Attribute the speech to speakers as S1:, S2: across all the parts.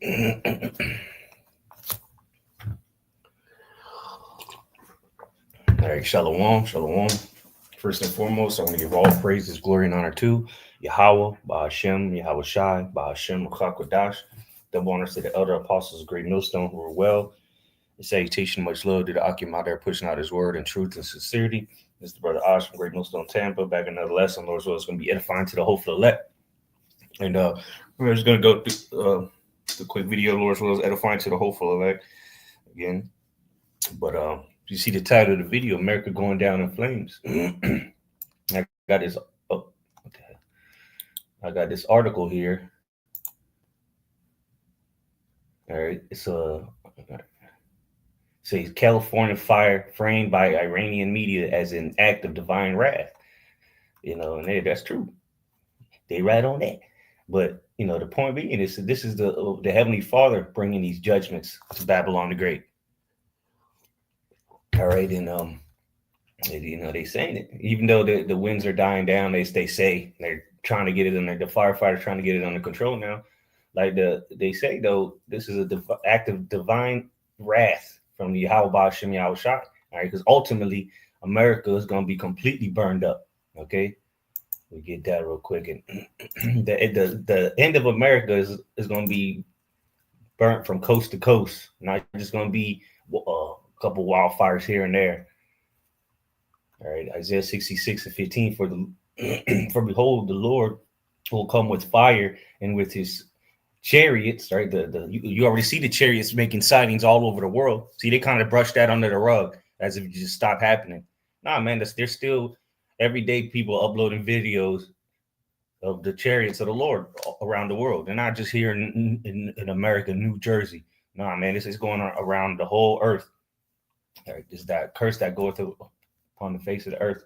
S1: All right, shalom, shalom. First and foremost, I want to give all praises, glory, and honor to Yahweh, Ba'ashem, Yahweh Shai, Ba'ashem, Chakwadash. Double honors to the elder apostles of Great Millstone who are well. The salutation, much love to the Akim out there pushing out his word in truth and sincerity. This is the brother Osh from Great Millstone, Tampa. Back another lesson, Lord's will is going to be edifying to the hopeful elect. And we're just going to go through the quick video, Lord's will is edifying to the hopeful elect again. But you see the title of the video, America Going Down in Flames. I got this. Oh, what the hell? I got this article here. All right, it's says California fire framed by Iranian media as an act of divine wrath. And that's true. They right on that. But the point being is this is the Heavenly Father bringing these judgments to Babylon the Great. All right, and they saying it, even though the winds are dying down, they say they're trying to get it under the firefighters trying to get it under control now. Like they say though, this is an act of divine wrath from the Yahweh Ba'ashem Yahweh Shai. All right, because ultimately America is going to be completely burned up. Okay, we get that real quick, and the end of America is going to be burnt from coast to coast. Not just going to be couple wildfires here and there. All right, Isaiah 66:15 for behold, the Lord will come with fire and with his chariots. Right, you already see the chariots making sightings all over the world. See, they kind of brushed that under the rug as if it just stopped happening. Nah, man, there's still everyday people uploading videos of the chariots of the Lord around the world. They're not just here in America, New Jersey. Nah, man, this is going on around the whole earth. All right, this is that curse that goeth upon the face of the earth.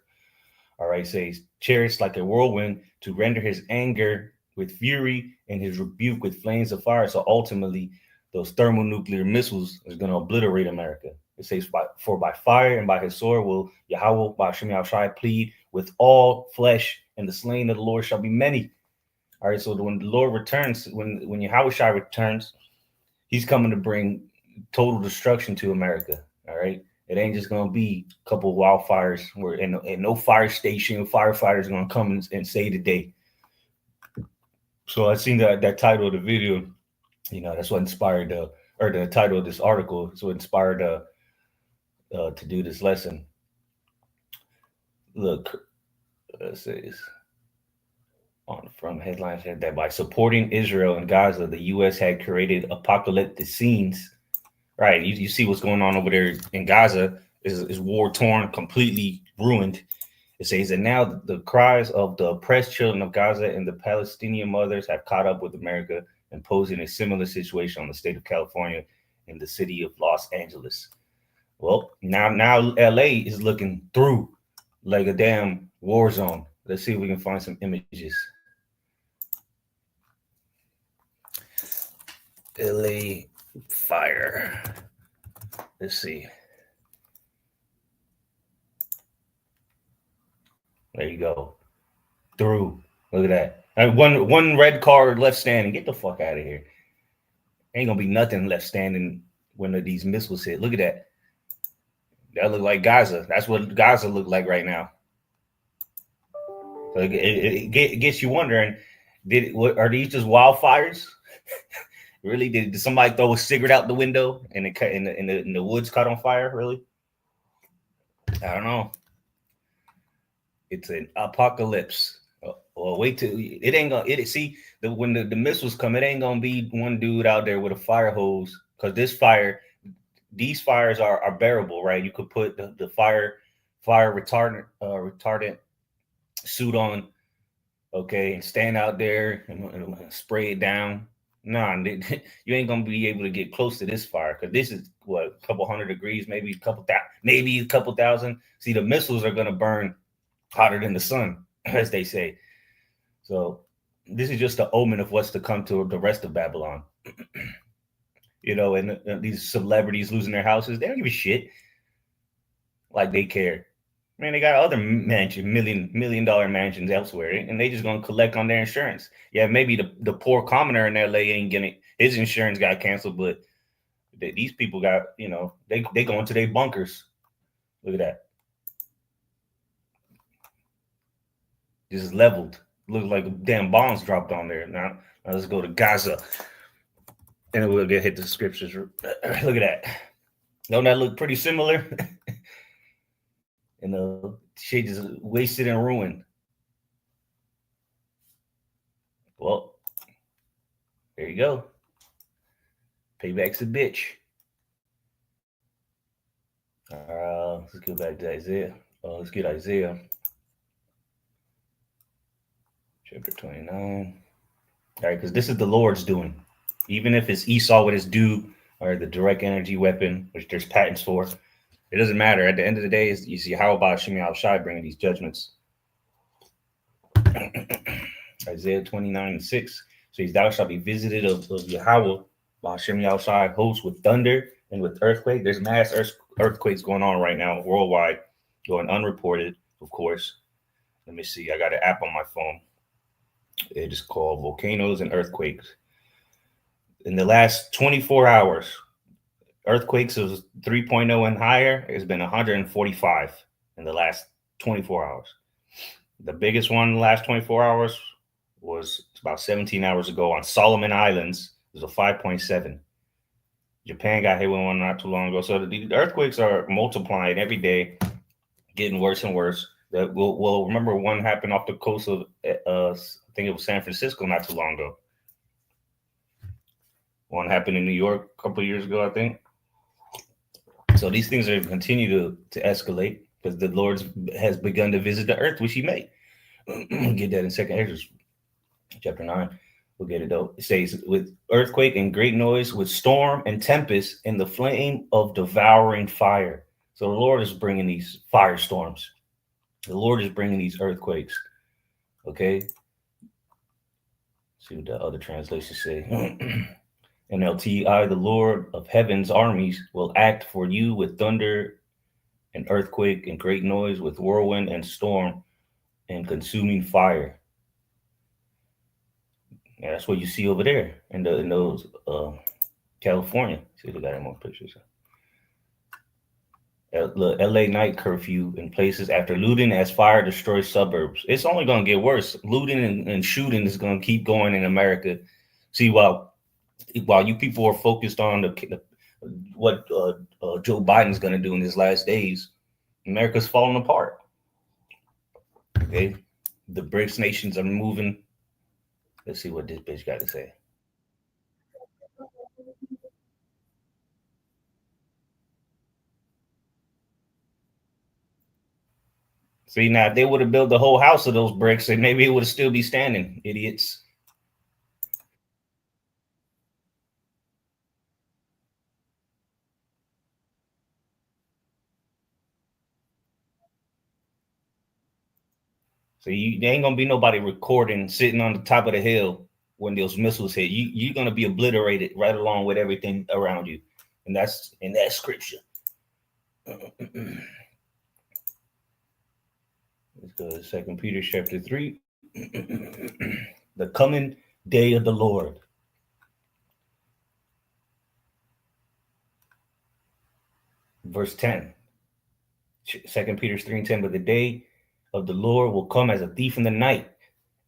S1: All right, says chariots like a whirlwind to render his anger with fury and his rebuke with flames of fire. So ultimately, those thermonuclear missiles is going to obliterate America. It says, for by fire and by his sword will Yahweh Ba'ashem Yahweh Shai plead with all flesh, and the slain of the Lord shall be many. All right, so when the Lord returns, when Yahweh Shai returns, he's coming to bring total destruction to America. All right, it ain't just gonna be a couple of wildfires where and no fire station firefighters are gonna come and save the day. So I seen that title of the video. That's what inspired the title of this article. So it inspired to do this lesson. Look, it says on the front headline said that by supporting Israel and Gaza, the U.S. had created apocalyptic scenes. Right, you see what's going on over there in Gaza is war torn, completely ruined. It says that now the cries of the oppressed children of Gaza and the Palestinian mothers have caught up with America, imposing a similar situation on the state of California and the city of Los Angeles. Well, now LA is looking through like a damn war zone. Let's see if we can find some images. LA fire. Let's see. There you go. Through. Look at that. One red car left standing. Get the fuck out of here. Ain't gonna be nothing left standing when these missiles hit. Look at that. That look like Gaza. That's what Gaza look like right now. So it gets you wondering, are these just wildfires? Really? Did somebody throw a cigarette out the window and the woods caught on fire? Really? I don't know. It's an apocalypse. Well, wait till it ain't gonna. When the missiles come, it ain't gonna be one dude out there with a fire hose, because these fires are bearable, right? You could put the fire retardant suit on, okay, and stand out there and spray it down. Nah, you ain't gonna be able to get close to this fire, because this is what, a couple hundred degrees, maybe a couple thousand. See, the missiles are gonna burn hotter than the sun, as they say. So this is just the omen of what's to come to the rest of Babylon. And these celebrities losing their houses, they don't give a shit. Like they care. Man, they got other million dollar mansions elsewhere, and they just gonna collect on their insurance. Yeah, maybe the poor commoner in LA ain't his insurance got canceled, but these people got, they go into their bunkers. Look at that. This is leveled. Looks like damn bombs dropped on there. Now let's go to Gaza. And then we'll get hit the scriptures. Look at that. Don't that look pretty similar? And the shit is wasted and ruined. Well, there you go. Payback's a bitch. Let's go back to Isaiah. Let's get Isaiah. Chapter 29. All right, because this is the Lord's doing. Even if it's Esau with his due or the direct energy weapon, which there's patents for, it doesn't matter. At the end of the day, you see how about Shemi Al-Shai bringing these judgments. Isaiah 29:6 says, "Thou shalt be visited of Yahweh, while Shemi Al-Shai hosts with thunder and with earthquake." There's mass earthquakes going on right now worldwide, going unreported, of course. Let me see. I got an app on my phone. It is called Volcanoes and Earthquakes. In the last 24 hours, earthquakes of 3.0 and higher has been 145 in the last 24 hours. The biggest one in the last 24 hours was about 17 hours ago on Solomon Islands. It was a 5.7. Japan got hit with one not too long ago. So the earthquakes are multiplying every day, getting worse and worse. We'll remember one happened off the coast of, I think it was San Francisco not too long ago. One happened in New York a couple of years ago, I think. So these things are going to continue to escalate because the Lord has begun to visit the earth, which he made. Get that in 2nd Ezra, chapter 9. We'll get it though. It says, with earthquake and great noise, with storm and tempest, and the flame of devouring fire. So the Lord is bringing these firestorms. The Lord is bringing these earthquakes. Okay. See what the other translations say. NLT, the Lord of heaven's armies, will act for you with thunder and earthquake and great noise, with whirlwind and storm and consuming fire. Yeah, that's what you see over there in those California. See, they got more pictures. LA night curfew in places after looting as fire destroys suburbs. It's only going to get worse. Looting and shooting is going to keep going in America. See, while you people are focused on what Joe Biden's going to do in his last days, America's falling apart. Okay, the BRICS nations are moving. Let's see what this bitch got to say. See, now if they would have built the whole house of those bricks, then maybe it would still be standing, idiots. So there ain't gonna be nobody recording sitting on the top of the hill when those missiles hit. You're gonna be obliterated right along with everything around you, and that's in that scripture. Let's go to 2 Peter chapter 3. The coming day of the Lord. Verse 10. 2 Peter 3:10. But the day of the Lord will come as a thief in the night,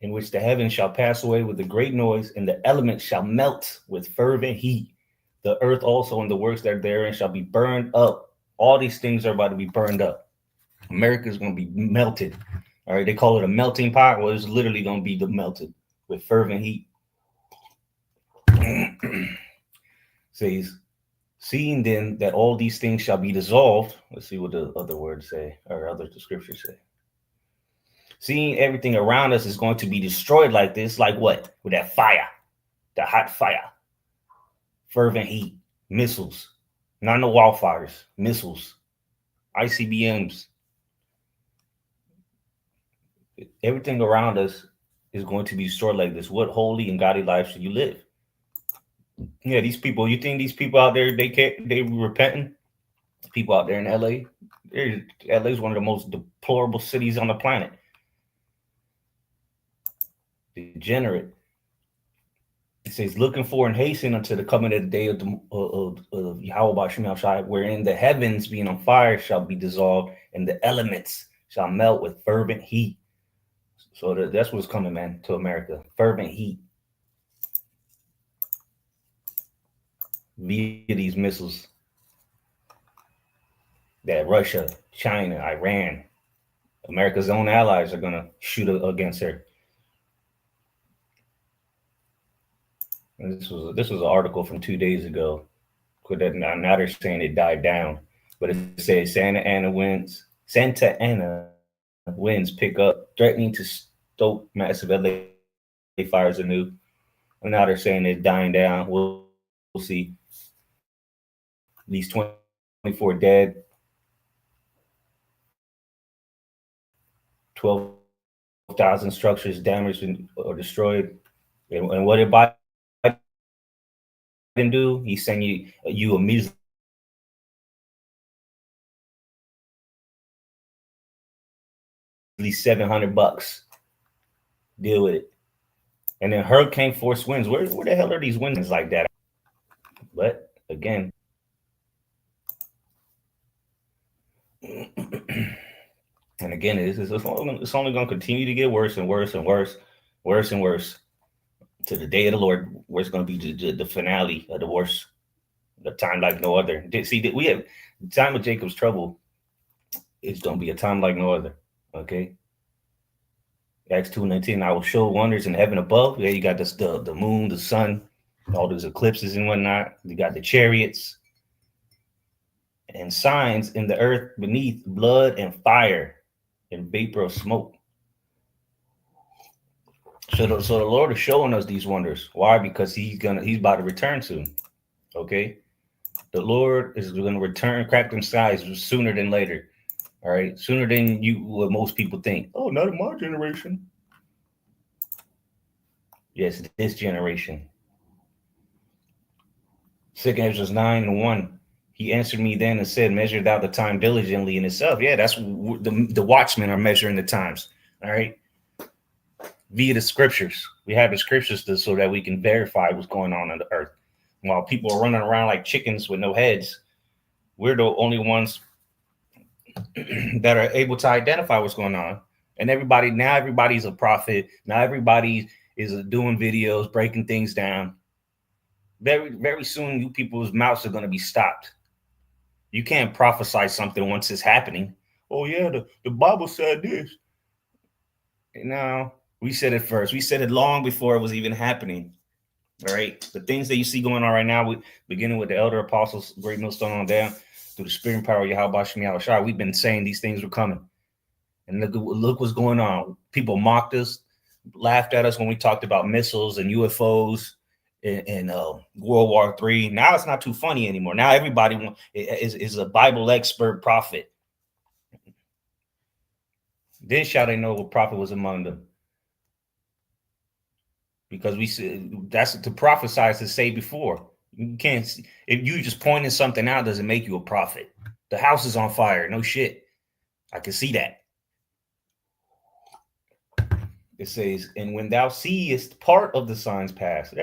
S1: in which the heavens shall pass away with a great noise, and the elements shall melt with fervent heat. The earth also and the works that are therein shall be burned up. All these things are about to be burned up. America is going to be melted. All right, they call it a melting pot. Well, it's literally going to be melted with fervent heat. Says, seeing then that all these things shall be dissolved. Let's see what the other words say, or other scriptures say. Seeing everything around us is going to be destroyed like this, like what? With that fire, the hot fire, fervent heat, missiles, not no wildfires, missiles, ICBMs. Everything around us is going to be destroyed like this. What holy and godly life should you live? Yeah, these people, you think these people out there, they repenting? People out there in LA, LA is one of the most deplorable cities on the planet. Degenerate. It says, looking for and hasten unto the coming of the day of, Yahweh Bashim Shai, wherein the heavens being on fire shall be dissolved, and the elements shall melt with fervent heat. So that's what's coming, man, to America. Fervent heat via these missiles that Russia, China, Iran, America's own allies are going to shoot against her. And this was an article from 2 days ago. Now they're saying it died down, but it says Santa Ana winds pick up, threatening to stoke massive LA fires anew. And now they're saying it's dying down. We'll see. At least 24 dead, 12,000 structures damaged or destroyed. And what did Biden do? He sent you a measly $700. Deal with it. And then hurricane force winds. Where the hell are these winds like that? But again, and again, it's only going to continue to get worse and worse and worse, worse and worse, to the day of the Lord, where it's going to be the finale of the worst, the time like no other. See, we have the time of Jacob's trouble. It's going to be a time like no other. Okay. Acts 2:19. I will show wonders in heaven above. Yeah, you got the moon, the sun, all those eclipses and whatnot. You got the chariots and signs in the earth beneath, blood and fire and vapor of smoke. So the Lord is showing us these wonders. Why? Because he's about to return soon. Okay. The Lord is going to return, crack them skies sooner than later. All right. Sooner than what most people think. Oh, not in my generation. Yes, this generation. 2 Ezra 9:1. He answered me then and said, measure thou the time diligently in itself. Yeah, that's the watchmen are measuring the times. All right. Via the scriptures. We have the scriptures so that we can verify what's going on the earth. While people are running around like chickens with no heads, we're the only ones that are able to identify what's going on. And everybody's a prophet. Now everybody is doing videos, breaking things down. Very, very soon, you people's mouths are going to be stopped. You can't prophesy something once it's happening. Oh, yeah, the Bible said this. No, we said it first. We said it long before it was even happening. All right. The things that you see going on right now, beginning with the elder apostles, Great Millstone on down, through the spirit and power of Yahweh Shemi Shai, we've been saying these things were coming. And look what's going on. People mocked us, laughed at us when we talked about missiles and UFOs in World War III. Now it's not too funny anymore. Now everybody is a Bible expert prophet. Then shall they know what prophet was among them. Because we said that's to prophesy to say before. You can't, if you just pointing something out doesn't make you a prophet. The house is on fire. No shit. I can see that. It says, and when thou seest part of the signs pass,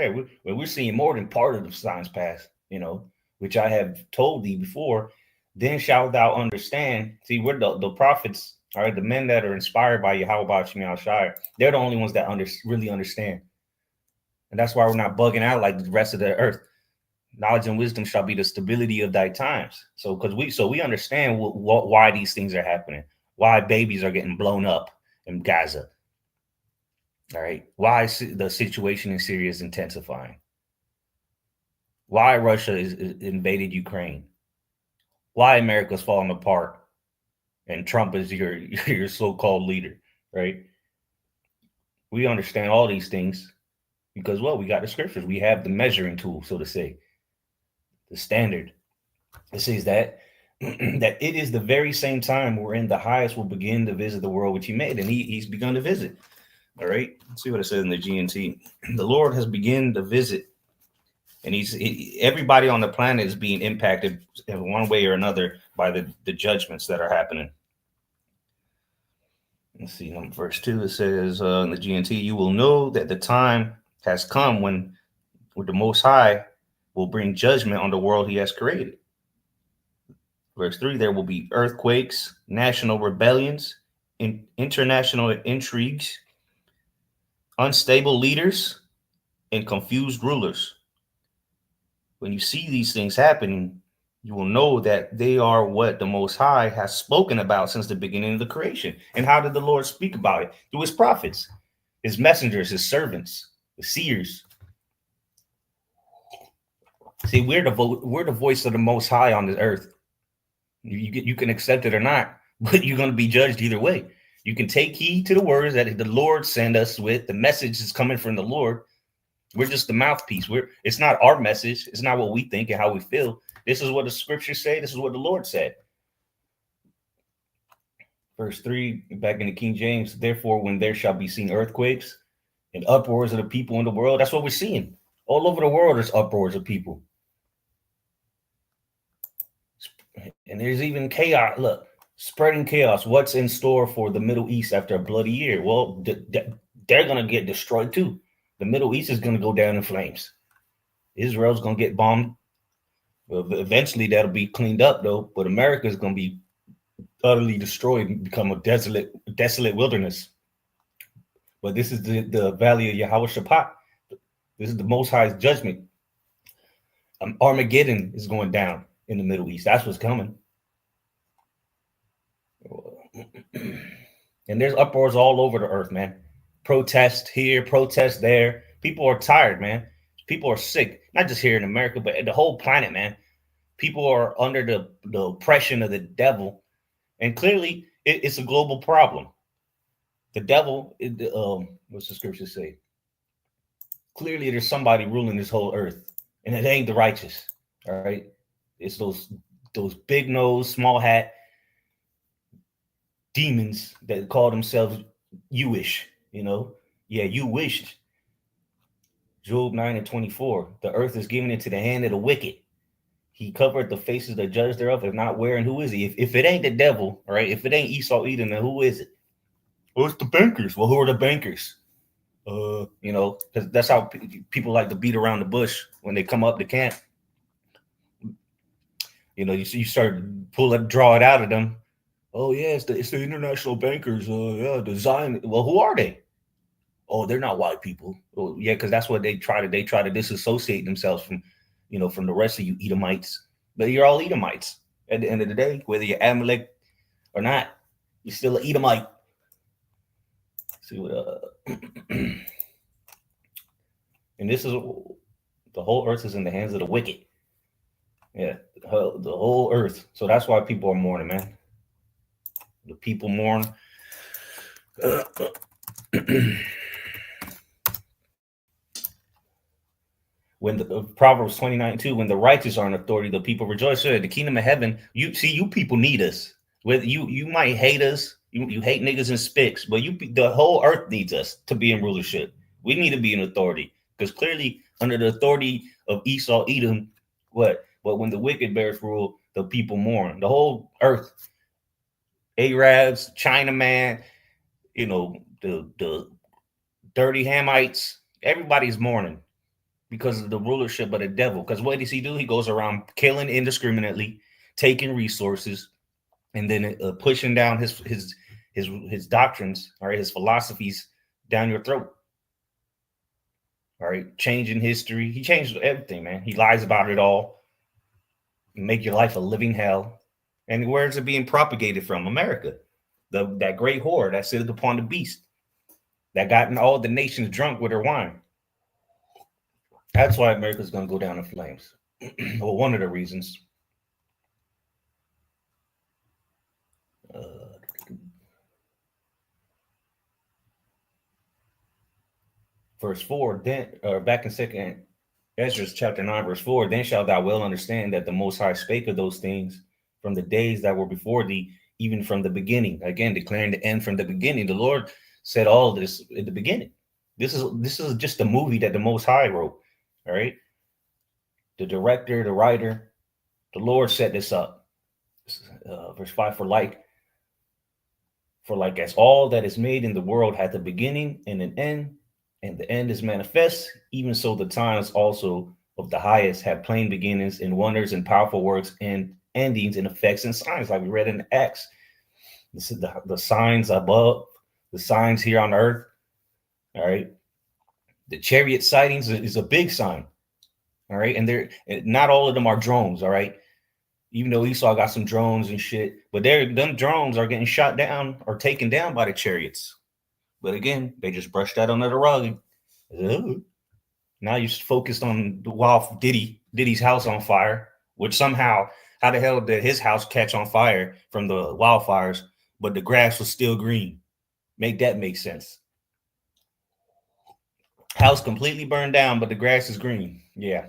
S1: we're seeing more than part of the signs pass, which I have told thee before, then shalt thou understand. See, we're the prophets, all right, the men that are inspired by Yahweh Shemi Shai, they're the only ones that really understand. And that's why we're not bugging out like the rest of the earth. Knowledge and wisdom shall be the stability of thy times. So we understand why these things are happening, why babies are getting blown up in Gaza. All right. Why the situation in Syria is intensifying. Why Russia is invaded Ukraine. Why America's falling apart and Trump is your so-called leader, right? We understand all these things because, well, we got the scriptures. We have the measuring tool, so to say, the standard. It says that that it is the very same time wherein the highest will begin to visit the world which he made, and he's begun to visit. All right, let's see what it says in the GNT. The Lord has begun to visit, and everybody on the planet is being impacted in one way or another by the judgments that are happening. Let's see, verse 2, it says in the GNT, you will know that the time has come when where the Most High will bring judgment on the world he has created. Verse 3, there will be earthquakes, national rebellions, international intrigues, unstable leaders, and confused rulers. When you see these things happening, you will know that they are what the Most High has spoken about since the beginning of the creation. And how did the Lord speak about it? Through his prophets, his messengers, his servants, the seers. See, we're the voice of the Most High on this earth. You can accept it or not, but you're going to be judged either way. You can take heed to the words that the Lord sent us with. The message is coming from the Lord. We're just the mouthpiece. It's not our message. It's not what we think and how we feel. This is what the scriptures say. This is what the Lord said. Verse 3, back in the King James, therefore, when there shall be seen earthquakes and uproars of the people in the world, that's what we're seeing. All over the world, there's uproars of people. And there's even chaos. Look, spreading chaos. What's in store for the Middle East after a bloody year? Well, they're going to get destroyed too. The Middle East is going to go down in flames. Israel's going to get bombed. Well, eventually, that'll be cleaned up, though. But America is going to be utterly destroyed and become a desolate wilderness. But this is the valley of Yahweh Shaphat. This is the Most High's judgment. Armageddon is going down in the Middle East. That's what's coming. And there's uproars all over the earth, man. Protest here, protest there. People are tired, man. People are sick, not just here in America, but the whole planet, man. People are under the oppression of the devil. And clearly, it's a global problem. The devil, what's the scripture say? Clearly, there's somebody ruling this whole earth, and it ain't the righteous. All right, it's those big nose, small hat demons that call themselves Jewish. You know, yeah, you wished. Job 9:24. The earth is given into the hand of the wicked. He covered the faces of the judge thereof. If not, where and who is he? If it ain't the devil, right? If it ain't Esau Edom, then who is it? Well, it's the bankers. Well, who are the bankers? You know, because that's how people like to beat around the bush when they come up to camp. You know, you start draw it out of them. Oh yeah, it's the international bankers. Yeah, the Zion. Well, who are they? Oh, they're not white people. Oh, yeah, because that's what they try to disassociate themselves from, you know, from the rest of you Edomites. But you're all Edomites at the end of the day, whether you're Amalek or not. You're still an Edomite. See what? And this is the whole earth is in the hands of the wicked. Yeah, the whole earth. So that's why people are mourning, man. The people mourn. When the Proverbs 29:2, when the righteous are in authority, the people rejoice. So the kingdom of heaven, you people need us. Whether you might hate us, you hate niggas and spicks, but the whole earth needs us to be in rulership. We need to be in authority because clearly under the authority of Esau, Edom, what? But when the wicked bears rule, the people mourn. The whole earth, Arabs, Chinaman, you know, the dirty Hamites, everybody's mourning because of the rulership of the devil. Because what does he do? He goes around killing indiscriminately, taking resources, and then pushing down his doctrines, all right, his philosophies down your throat. All right, changing history. He changed everything, man. He lies about it all. Make your life a living hell. And where is it being propagated from? America. That great whore that sitteth upon the beast, that gotten all the nations drunk with her wine. That's why America's going to go down in flames. Well, one of the reasons. Verse 4, then back in 2nd Ezra chapter 9, verse 4, then shalt thou well understand that the Most High spake of those things from the days that were before thee, even from the beginning. Again, declaring the end from the beginning. The Lord said all of this in the beginning. This is just a movie that the Most High wrote. All right. The director, the writer, the Lord set this up. Verse 5, for like as all that is made in the world hath a beginning and an end, and the end is manifest. Even so, the times also of the highest have plain beginnings and wonders and powerful works and endings and effects and signs, like we read in Acts. This is the signs above, the signs here on earth. All right. The chariot sightings is a big sign. All right. And they're not all of them are drones. All right. Even though Esau got some drones and shit, but them drones are getting shot down or taken down by the chariots. But again, they just brushed that under the rug. Now you're focused on the wild Diddy's house on fire, which somehow, how the hell did his house catch on fire from the wildfires, but the grass was still green? Make that make sense. House completely burned down, but the grass is green. Yeah,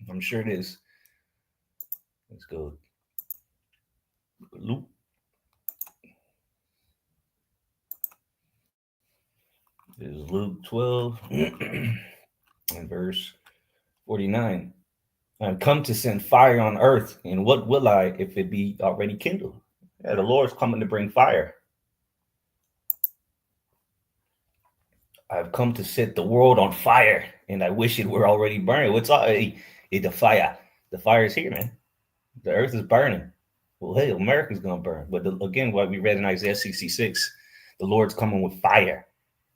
S1: I'm sure it is. Let's go. Luke. This is Luke 12 and verse 49. I'm come to send fire on earth, and what will I if it be already kindled? Yeah, the Lord's coming to bring fire. I've come to set the world on fire, and I wish it were already burning. What's already the fire? The fire is here, man. The earth is burning. Well, hey, America's gonna burn. But again, what we read in Isaiah 66, the Lord's coming with fire,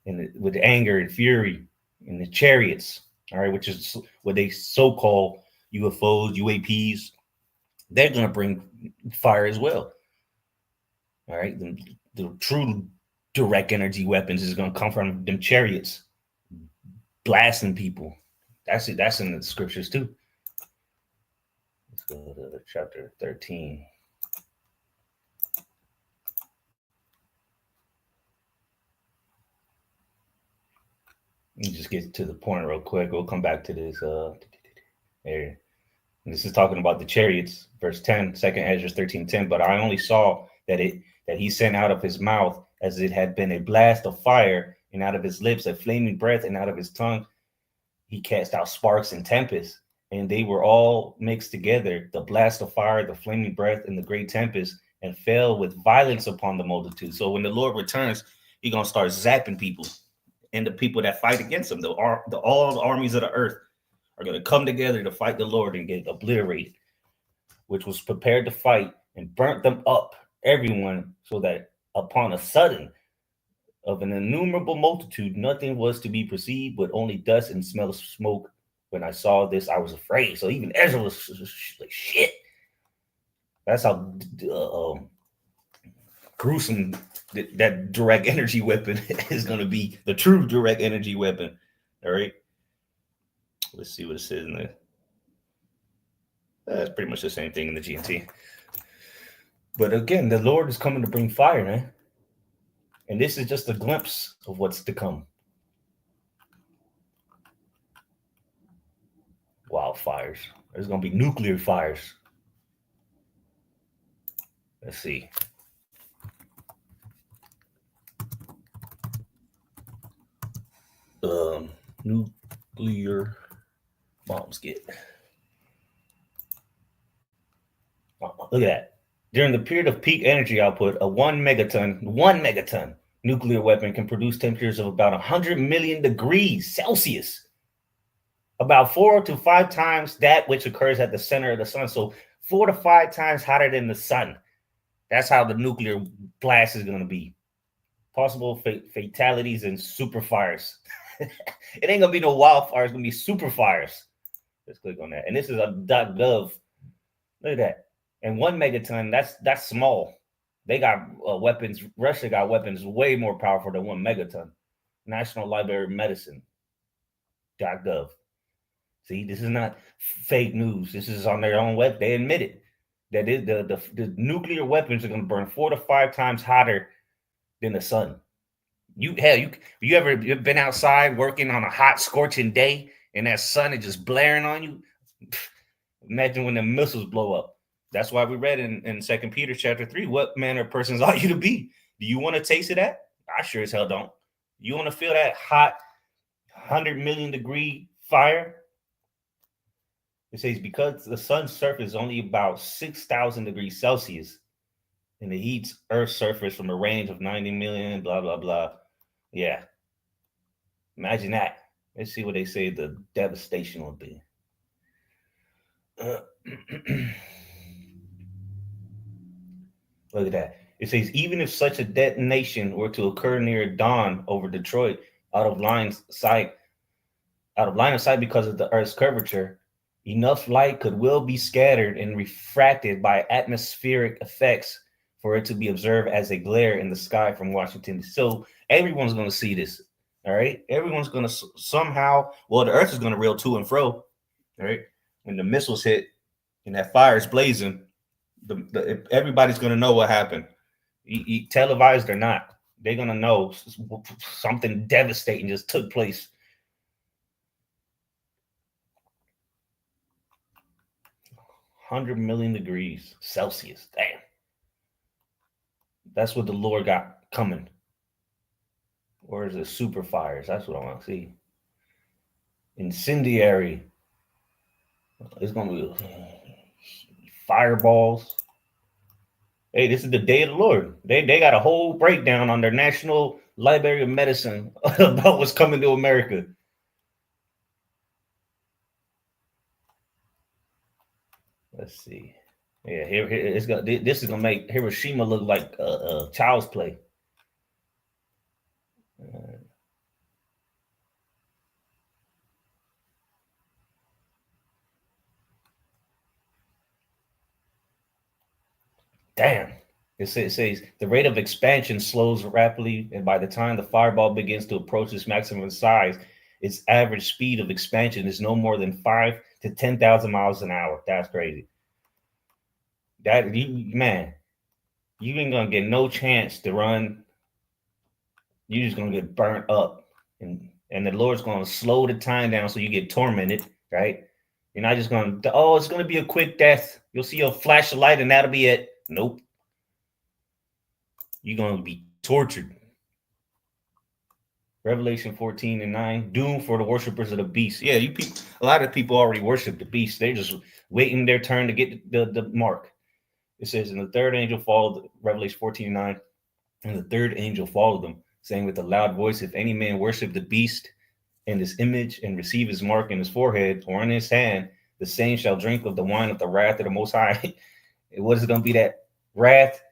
S1: and with anger and fury, and the chariots. All right, which is what they so-called UFOs, UAPs. They're gonna bring fire as well. All right, the true direct energy weapons is going to come from them chariots blasting people. That's it. That's in the scriptures too. Let's go to chapter 13. Let me just get to the point real quick. We'll come back to this area. And this is talking about the chariots, verse 10, 2 Ezra 13:10. But I only saw that he sent out of his mouth as it had been a blast of fire, and out of his lips a flaming breath, and out of his tongue he cast out sparks and tempests, and they were all mixed together, the blast of fire, the flaming breath, and the great tempest, and fell with violence upon the multitude. So when the Lord returns, he's gonna start zapping people, and the people that fight against him, all the armies of the earth are gonna come together to fight the Lord and get obliterated, which was prepared to fight and burnt them up, everyone, so that upon a sudden of an innumerable multitude, nothing was to be perceived, but only dust and smell of smoke. When I saw this, I was afraid. So even Ezra was like, shit. That's how gruesome that direct energy weapon is going to be. The true direct energy weapon. All right. Let's see what it says in there. That's pretty much the same thing in the GNT. But again, the Lord is coming to bring fire, man. And this is just a glimpse of what's to come. Wildfires. There's going to be nuclear fires. Let's see. Nuclear bombs get. Look at that. During the period of peak energy output, a 1 megaton nuclear weapon can produce temperatures of about 100 million degrees Celsius, about 4 to 5 times that which occurs at the center of the sun. So 4 to 5 times hotter than the sun. That's how the nuclear blast is going to be. Possible fatalities and super fires. It ain't going to be no wildfires. It's going to be super fires. Let's click on that. And this is a .gov. Look at that. And 1 megaton, that's small. They got weapons. Russia got weapons way more powerful than 1 megaton. National Library of Medicine. .gov. See, this is not fake news. This is on their own web. They admit it. That is the nuclear weapons are going to burn 4 to 5 times hotter than the sun. You ever been outside working on a hot, scorching day and that sun is just blaring on you? Imagine when the missiles blow up. That's why we read in 2 Peter chapter 3, what manner of persons ought you to be? Do you want to taste of that? I sure as hell don't. You want to feel that hot 100 million degree fire? It says, because the sun's surface is only about 6,000 degrees Celsius, and it heats Earth's surface from a range of 90 million, blah, blah, blah. Yeah. Imagine that. Let's see what they say the devastation will be. Look at that. It says even if such a detonation were to occur near dawn over Detroit, out of line sight, out of line of sight because of the Earth's curvature, enough light could will be scattered and refracted by atmospheric effects for it to be observed as a glare in the sky from Washington. So everyone's going to see this. All right. Everyone's going to somehow, well, the Earth is going to reel to and fro. All right. When the missiles hit and that fire is blazing, everybody's going to know what happened. Televised or not, they're going to know something devastating just took place. $100 million degrees Celsius. Damn. That's what the Lord got coming. Or is it super fires? That's what I want to see. Incendiary. It's going to be fireballs. Hey, this is the day of the Lord. They got a whole breakdown on their National Library of Medicine about what's coming to America. Let's see. Yeah, here it's gonna. This is gonna make Hiroshima look like a child's play. Damn. It says the rate of expansion slows rapidly, and by the time the fireball begins to approach its maximum size, its average speed of expansion is no more than 5 to 10,000 miles an hour. That's crazy. That man, you ain't gonna get no chance to run. You're just gonna get burnt up, and the Lord's gonna slow the time down so you get tormented, right? You're not just gonna, oh, it's gonna be a quick death. You'll see a flash of light and that'll be it. Nope. You're gonna be tortured. Revelation 14:9, doom for the worshipers of the beast. Yeah, you people, a lot of people already worship the beast. They're just waiting their turn to get the mark. It says, and the third angel followed, Revelation 14:9, and the third angel followed them, saying with a loud voice, if any man worship the beast and his image and receive his mark in his forehead or in his hand, the same shall drink of the wine of the wrath of the Most High. What is it going to be? That wrath,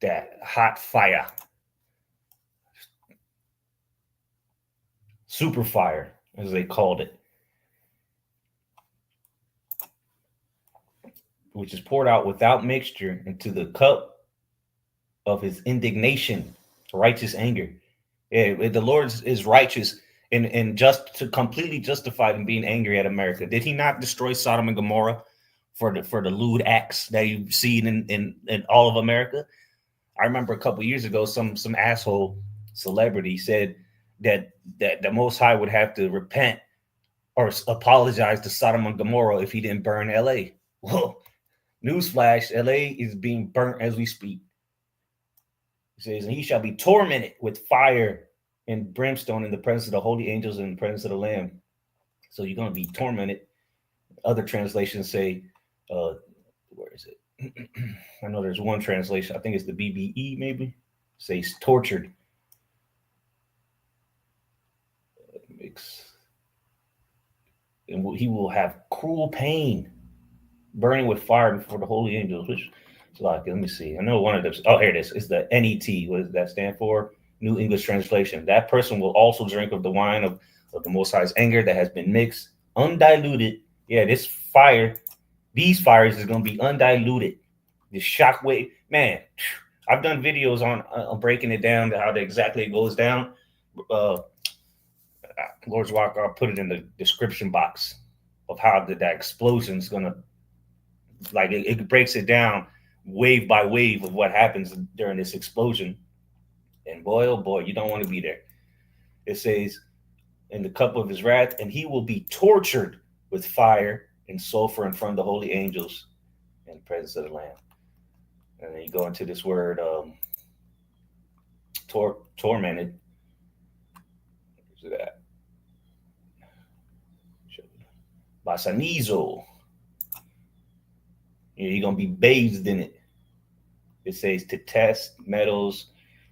S1: that hot fire, super fire, as they called it, which is poured out without mixture into the cup of his indignation, righteous anger. Yeah, the Lord is righteous and just to completely justified in being angry at America. Did he not destroy Sodom and Gomorrah for the lewd acts that you've seen in all of America? I remember a couple of years ago, some asshole celebrity said that the Most High would have to repent or apologize to Sodom and Gomorrah if he didn't burn LA. Well, newsflash, LA is being burnt as we speak. It says, and he shall be tormented with fire and brimstone in the presence of the holy angels and in the presence of the Lamb. So you're going to be tormented. Other translations say, where is it? I know there's one translation. I think it's the BBE maybe. Says tortured. And he will have cruel pain, burning with fire before the holy angels, which is like, let me see. I know one of them. Oh, here it is. It's the NET. What does that stand for? New English Translation. That person will also drink of the wine of the Most High's anger that has been mixed, undiluted. Yeah, this fire, these fires is going to be undiluted. The shockwave, man. I've done videos on breaking it down to how exactly it goes down. Lord's Walk, I'll put it in the description box of how that explosion is going to, like, it breaks it down wave by wave of what happens during this explosion. And boy, oh boy, you don't want to be there. It says, in the cup of his wrath, and he will be tortured with fire and sulfur in front of the holy angels in the presence of the Lamb. And then you go into this word, tormented. Where's it at? Basanizo. You're going to be bathed in it. It says to test metals,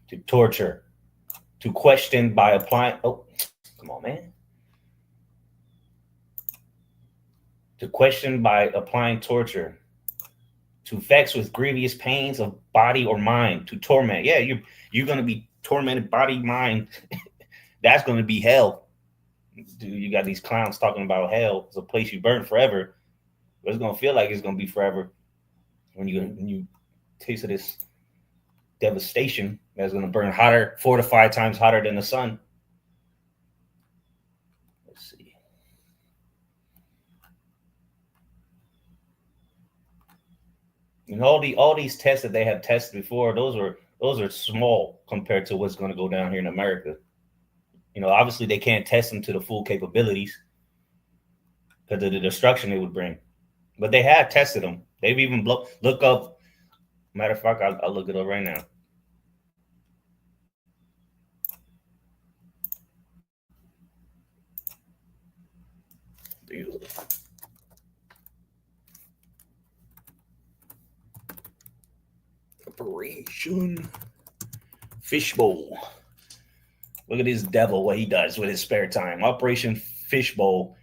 S1: to torture, to question by applying. Oh, come on, man. To question by applying torture, to vex with grievous pains of body or mind, to torment. Yeah, you're gonna be tormented body, mind. That's gonna be hell. Dude, you got these clowns talking about hell. It's a place you burn forever. But it's gonna feel like it's gonna be forever when you taste of this devastation that's gonna burn hotter, 4 to 5 times hotter than the sun. Let's see. And all these tests that they have tested before, those are small compared to what's going to go down here in America. Obviously they can't test them to the full capabilities because of the destruction it would bring. But they have tested them. They've even look up. Matter of fact, I'll look it up right now. Operation Fishbowl. Look at this devil, what he does with his spare time. Operation Fishbowl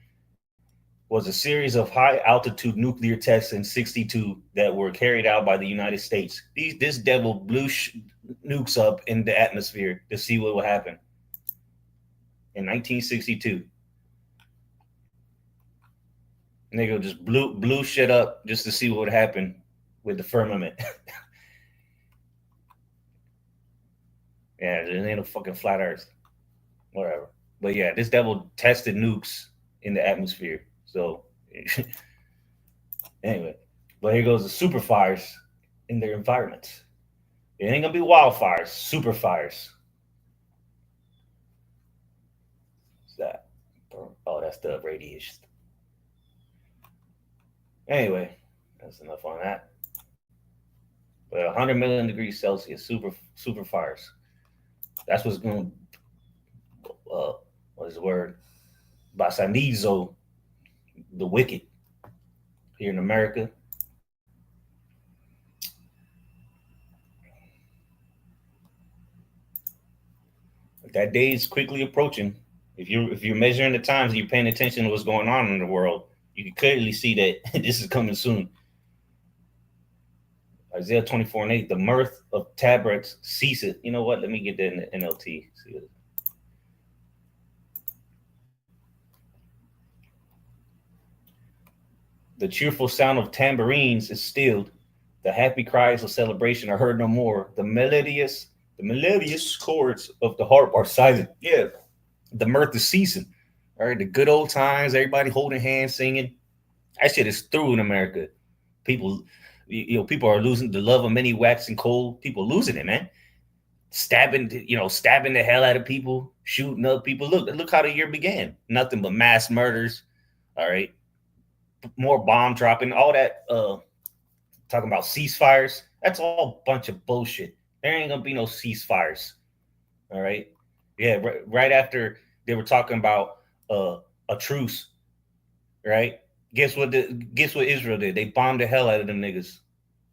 S1: was a series of high-altitude nuclear tests in 1962 that were carried out by the United States. This devil blew nukes up in the atmosphere to see what would happen. In 1962. Nigga just blew shit up just to see what would happen with the firmament. Yeah, there ain't no fucking flat earth. Whatever. But yeah, this devil tested nukes in the atmosphere. So anyway, but here goes the super fires in their environments. It ain't gonna be wildfires, super fires. What's that? Oh, that's the radiation. Anyway, that's enough on that. But 100 million degrees Celsius, super fires. That's what's going to, what is the word? Basanizo, the wicked, here in America. That day is quickly approaching. If you're measuring the times and you're paying attention to what's going on in the world, you can clearly see that this is coming soon. Isaiah 24:8, the mirth of tabrets ceaseth. You know what? Let me get that in the NLT. See it. The cheerful sound of tambourines is stilled. The happy cries of celebration are heard no more. The melodious chords of the harp are silent. Yeah, the mirth is ceasing. All right, the good old times, everybody holding hands, singing. That shit is through in America. People are losing the love of many waxing cold. People losing it, man. Stabbing the hell out of people, shooting up people. Look how the year began. Nothing but mass murders. All right. More bomb dropping, all that talking about ceasefires. That's all a bunch of bullshit. There ain't gonna be no ceasefires. All right. Yeah, right after they were talking about a truce, right? Guess what Israel did? They bombed the hell out of them niggas.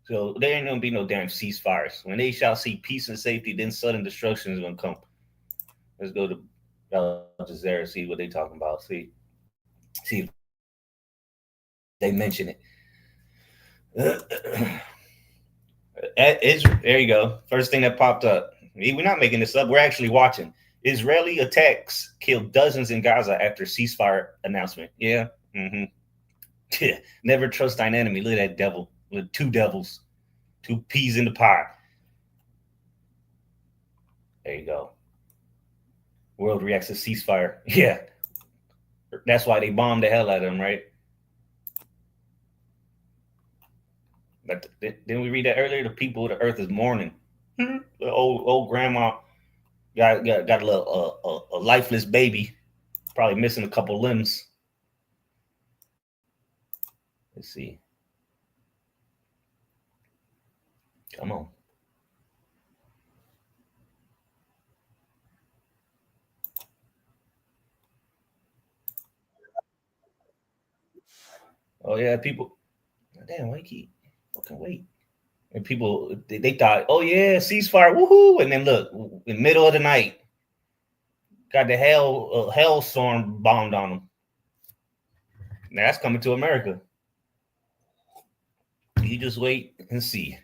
S1: So there ain't gonna be no damn ceasefires. When they shall see peace and safety, then sudden destruction is gonna come. Let's go to Al Jazeera, see what they talking about. See if they mention it. There you go. First thing that popped up. We're not making this up. We're actually watching. Israeli attacks killed dozens in Gaza after ceasefire announcement. Yeah. Mm-hmm. Yeah. Never trust thine enemy. Look at that devil with two devils, two peas in the pot. There you go. World reacts to ceasefire. Yeah. That's why they bombed the hell out of them, right? But didn't we read that earlier? The people of the earth is mourning. The old grandma got a little a lifeless baby, probably missing a couple limbs. Let's see. Come on. Oh yeah, people. Damn, why keep fucking wait? And people they thought, oh yeah, ceasefire, woohoo! And then look, in the middle of the night, got the hell storm bombed on them. Now that's coming to America. You just wait and see.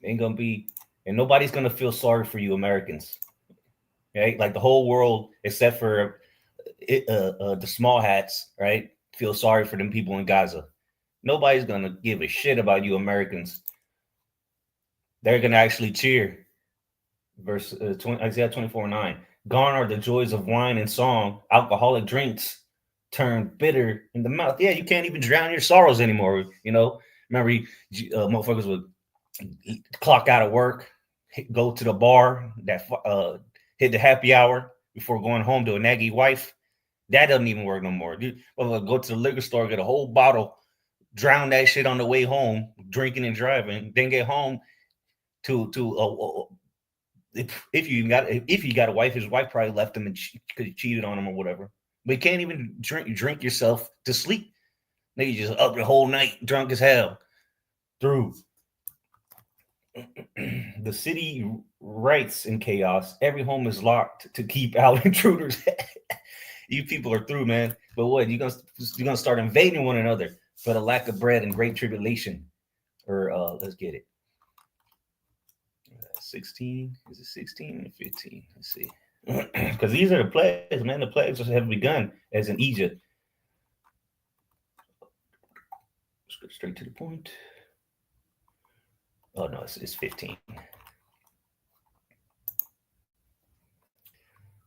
S1: Ain't gonna be, and nobody's gonna feel sorry for you Americans, right? Like the whole world, except for the small hats, right? Feel sorry for them people in Gaza. Nobody's gonna give a shit about you Americans. They're gonna actually cheer. Verse 20, Isaiah 24:9. Gone are the joys of wine and song. Alcoholic drinks turn bitter in the mouth. Yeah, you can't even drown your sorrows anymore. You know, remember, motherfuckers would clock out of work, go to the bar, hit the happy hour before going home to a naggy wife. That doesn't even work no more. Dude, go to the liquor store, get a whole bottle, drown that shit on the way home, drinking and driving, then get home to if you got a wife, his wife probably left him and because he cheated on him or whatever. But you can't even drink yourself to sleep. Nigga just up the whole night, drunk as hell. Through the city writes in chaos. Every home is locked to keep out intruders. You people are through, man. But what you're gonna start invading one another for the lack of bread and great tribulation. Or let's get it. 16 is it 16 or 15? Let's see. Because these are the plagues, man. The plagues have begun as in Egypt. Let's go straight to the point. Oh no, it's 15.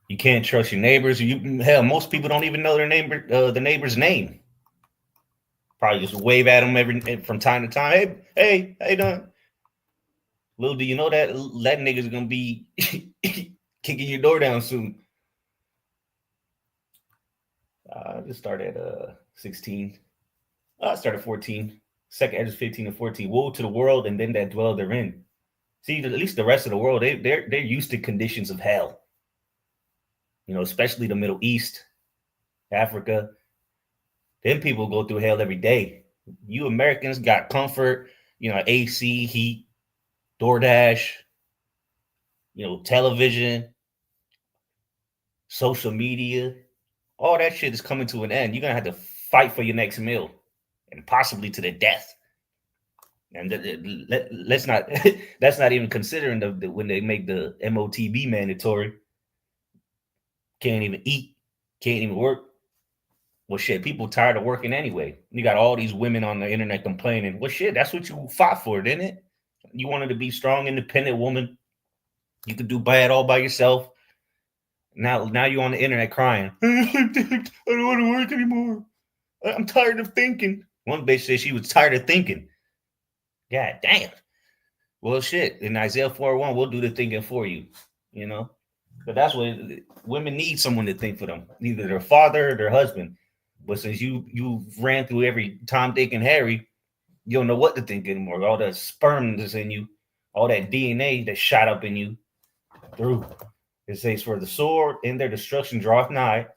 S1: You can't trust your neighbors. Hell, most people don't even know the neighbor's name. Probably just wave at them from time to time. Hey, how you doing? Little do you know that nigga's gonna be kicking your door down soon. I just started at 16. I started 14. Second edge is 15 and 14. Woe to the world and then that dwell therein. See, at least the rest of the world, they're used to conditions of hell. You know, especially the Middle East, Africa. Them people go through hell every day. You Americans got comfort, you know, AC, heat, DoorDash, you know, television, social media. All that shit is coming to an end. You're going to have to fight for your next meal and possibly to the death. And let's not, that's not even considering when they make the MOTB mandatory. Can't even eat, can't even work. Well, shit, people tired of working anyway. You got all these women on the internet complaining. Well, shit, that's what you fought for, didn't it? You wanted to be strong, independent woman. You could do bad all by yourself. Now you're on the internet crying. I don't want to work anymore. I'm tired of thinking. One bitch said she was tired of thinking. God damn. Well, shit. In Isaiah 4:1, we'll do the thinking for you. You know? But that's what women need, someone to think for them. Either their father or their husband. But since you ran through every Tom, Dick, and Harry, you don't know what to think anymore. All that sperm that's in you, all that DNA that shot up in you through. It says, for the sword in their destruction draweth nigh,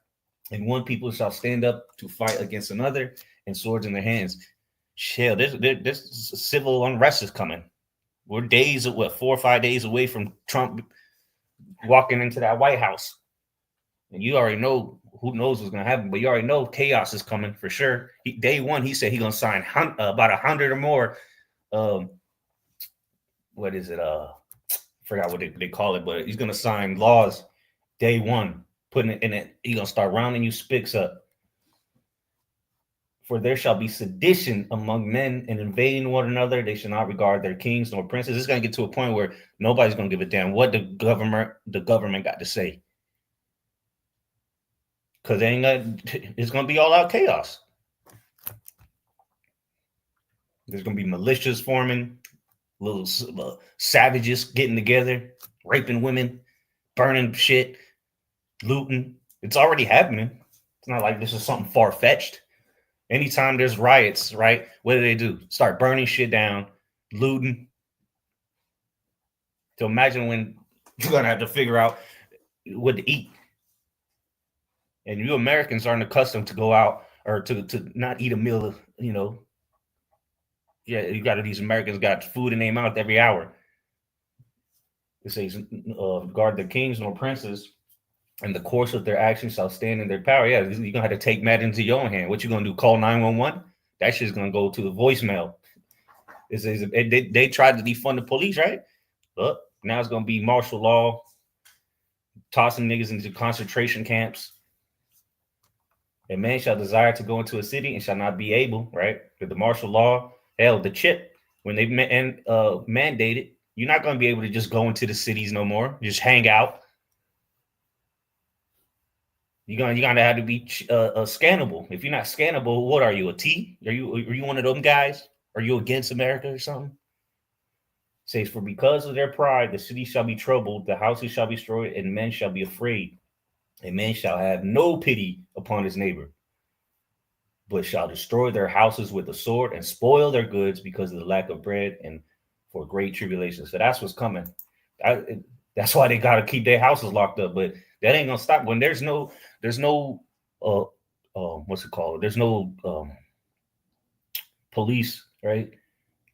S1: and one people shall stand up to fight against another, and swords in their hands. Shit, this civil unrest is coming. We're 4 or 5 days away from Trump walking into that White House. And you already know who knows what's going to happen, but you already know chaos is coming for sure. Day one, he said he's going to sign about 100 or more. What is it? Forgot what they call it, but he's going to sign laws day one, putting it in it. He's going to start rounding you spics up. For there shall be sedition among men and invading one another. They shall not regard their kings nor princes. It's going to get to a point where nobody's going to give a damn what the government got to say. Because it's going to be all out chaos. There's going to be militias forming, little savages getting together, raping women, burning shit, looting. It's already happening. It's not like this is something far-fetched. Anytime there's riots, right? What do? Start burning shit down, looting. So imagine when you're going to have to figure out what to eat. And you Americans aren't accustomed to go out or to not eat a meal, you know. Yeah, you got these Americans got food in their mouth every hour. It says, guard the kings nor princes, and the course of their actions shall stand in their power. Yeah, you're gonna have to take matters into your own hand. What you gonna do? Call 911? That shit's gonna go to the voicemail. They tried to defund the police, right? But now it's gonna be martial law, tossing niggas into concentration camps. A man shall desire to go into a city and shall not be able, right? With the martial law, hell, the chip, when they mandated, you're not going to be able to just go into the cities no more, just hang out. You're gonna have to be scannable. If you're not scannable, what are you, a T? Are you one of them guys? Are you against America or something? It says, for because of their pride, the city shall be troubled, the houses shall be destroyed, and men shall be afraid. And men shall have no pity upon his neighbor, but shall destroy their houses with the sword and spoil their goods because of the lack of bread and for great tribulation. So that's what's coming. That's why they got to keep their houses locked up. But that ain't gonna stop when there's no what's it called? There's no police, right?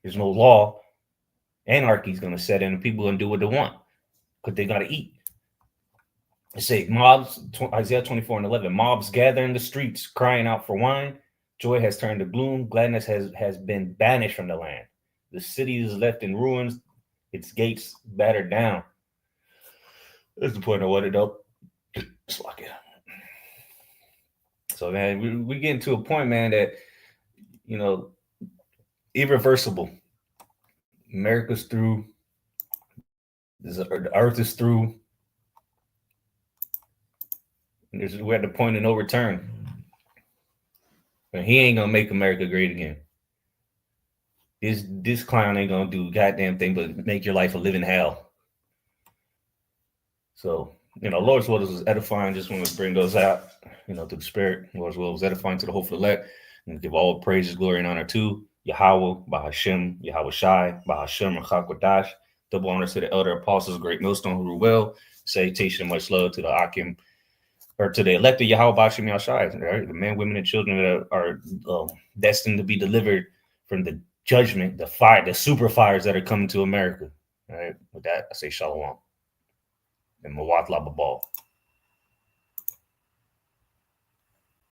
S1: There's no law. Anarchy's gonna set in, and people gonna do what they want because they gotta eat. It say mobs, Isaiah 24:11. Mobs gather in the streets, crying out for wine. Joy has turned to gloom. Gladness has been banished from the land. The city is left in ruins. Its gates battered down. That's the point of what it up. Just lock it up. So man, we getting to a point, man, that irreversible. America's through. The earth is through. We're at the point of no return. And he ain't gonna make America great again. This clown ain't gonna do goddamn thing but make your life a living hell. So, Lord's will was edifying. Just want to bring those out, to the spirit. Lord's will was edifying to the hopeful elect, and give all praises, glory, and honor to Yahweh, Bahashem, Yahweh Shai, Bahashem, and Chakwadash. Double honors to the elder apostles, great millstone who rule well. Salutation, much love to the Akim, or to the elected Yahweh Bahashem Yahshai, right? The men, women, and children that are destined to be delivered from the judgment, the fire, the super fires that are coming to America. All right. With that, I say shalom and Mawat Lababal.